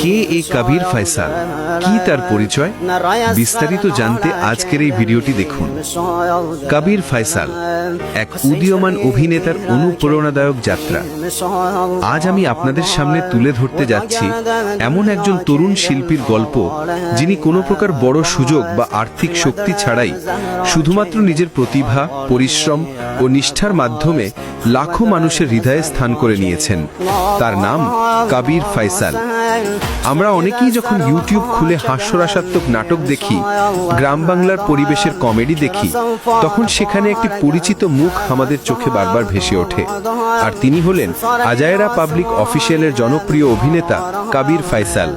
কে এই কবির ফয়সাল, কি তার পরিচয়? বিস্তারিত জানতে আজকের এই ভিডিওটি দেখুন। কবির ফয়সাল এক উদীয়মান অভিনেতার অনুপ্রেরণাদায়ক যাত্রা। আজ আমি আপনাদের সামনে তুলে ধরতে যাচ্ছি এমন একজন তরুণ শিল্পীর গল্প, যিনি কোনো প্রকার বড় সুযোগ বা আর্থিক শক্তি ছাড়াই শুধুমাত্র নিজের প্রতিভা, পরিশ্রম ও নিষ্ঠার মাধ্যমে লাখো মানুষের হৃদয়ে স্থান করে নিয়েছেন। তার নাম কবির ফয়সাল। আমরা অনেকেই যখন ইউটিউব খুলে হাস্যরসাত্মক নাটক দেখি, গ্রাম বাংলার পরিবেশের কমেডি দেখি, তখন সেখানে একটি পরিচিত মুখ আমাদের চোখে বারবার ভেসে ওঠে। আর তিনি হলেন আজায়রা পাবলিক অফিসিয়ালের জনপ্রিয় অভিনেতা কবির ফয়সাল।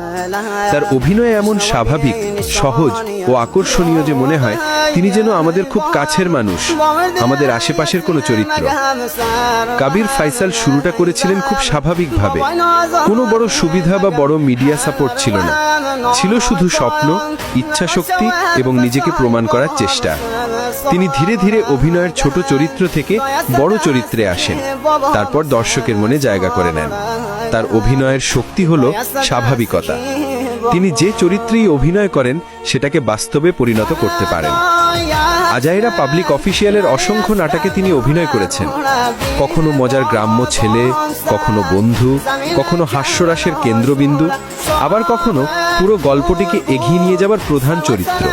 তার অভিনয় এমন স্বাভাবিক, সহজ ও আকর্ষণীয় যে মনে হয় তিনি যেন আমাদের খুব কাছের মানুষ, আমাদের আশেপাশের কোনো চরিত্র। কবির ফয়সাল শুরুটা করেছিলেন খুব স্বাভাবিকভাবে। কোনো বড় সুবিধা বা বড় মিডিয়া সাপোর্ট ছিল না, ছিল শুধু স্বপ্ন, ইচ্ছাশক্তি এবং নিজেকে প্রমাণ করার চেষ্টা। তিনি ধীরে ধীরে অভিনয়ের ছোট চরিত্র থেকে বড় চরিত্রে আসেন, তারপর দর্শকের মনে জায়গা করে নেন। তার অভিনয়ের শক্তি হলো স্বাভাবিকতা। তিনি যে চরিত্রেই অভিনয় করেন সেটাকে বাস্তবে পরিণত করতে পারেন। আজায়রা পাবলিক অফিসিয়ালের অসংখ্য নাটকে তিনি অভিনয় করেছেন। কখনো মজার গ্রাম্য ছেলে, কখনো বন্ধু, কখনো হাস্যরসের কেন্দ্রবিন্দু, আবার কখনো পুরো গল্পটিকে এগিয়ে নিয়ে যাবার প্রধান চরিত্র।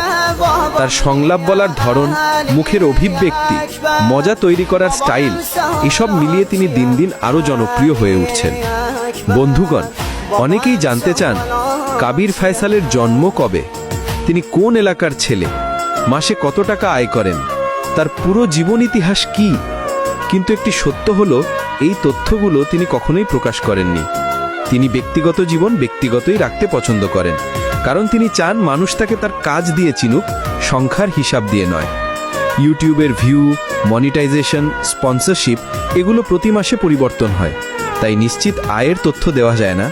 তার সংলাপ বলার ধরন, মুখের অভিব্যক্তি, মজা তৈরি করার স্টাইল, এসব মিলিয়ে তিনি দিন দিন আরো জনপ্রিয় হয়ে উঠছেন। বন্ধুগণ, অনেকেই জানতে চান কবির ফয়সালের জন্ম কবে, তিনি কোন এলাকার ছেলে, মাসে কত টাকা আয় করেন, তার পুরো জীবন ইতিহাস কি। কিন্তু একটি সত্য হলো, এই তথ্যগুলো তিনি কখনোই প্রকাশ করেননি। তিনি ব্যক্তিগত জীবন ব্যক্তিগতই রাখতে পছন্দ করেন, কারণ তিনি চান মানুষ তাকে তার কাজ দিয়ে চিনুক, সংখ্যার হিসাব দিয়ে নয়। ইউটিউবের ভিউ, মনিটাইজেশন, স্পন্সরশিপ এগুলো প্রতি মাসে পরিবর্তন হয়, তাই নিশ্চিত আয়ের তথ্য দেওয়া যায় না।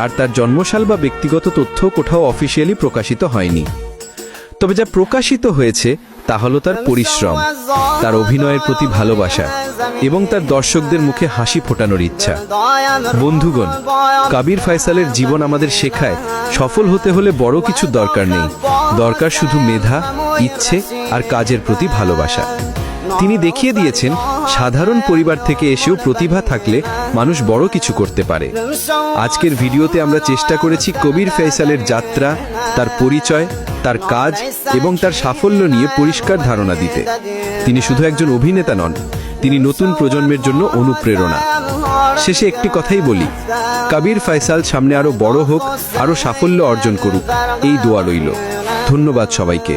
আর তার জন্মসাল বা ব্যক্তিগত তথ্য কোথাও অফিসিয়ালি প্রকাশিত হয়নি। তবে যা প্রকাশিত হয়েছে তা হলো তার পরিশ্রম, তার অভিনয়ের প্রতি ভালোবাসা এবং তার দর্শকদের মুখে হাসি ফোটানোর ইচ্ছা। বন্ধুগণ, কবির ফয়সালের জীবন আমাদের শেখায় সফল হতে হলে বড় কিছু দরকার নেই, দরকার শুধু মেধা, ইচ্ছে আর কাজের প্রতি ভালোবাসা। তিনি দেখিয়ে দিয়েছেন সাধারণ পরিবার থেকে এসেও প্রতিভা থাকলে মানুষ বড় কিছু করতে পারে। আজকের ভিডিওতে আমরা চেষ্টা করেছি কবির ফয়সালের যাত্রা, তার পরিচয়, তার কাজ এবং তার সাফল্য নিয়ে পরিষ্কার ধারণা দিতে। তিনি শুধু একজন অভিনেতা নন, তিনি নতুন প্রজন্মের জন্য অনুপ্রেরণা। শেষে একটি কথাই বলি, কবির ফয়সাল সামনে আরো বড় হোক, আরো সাফল্য অর্জন করুক, এই দোয়া রইল। ধন্যবাদ সবাইকে।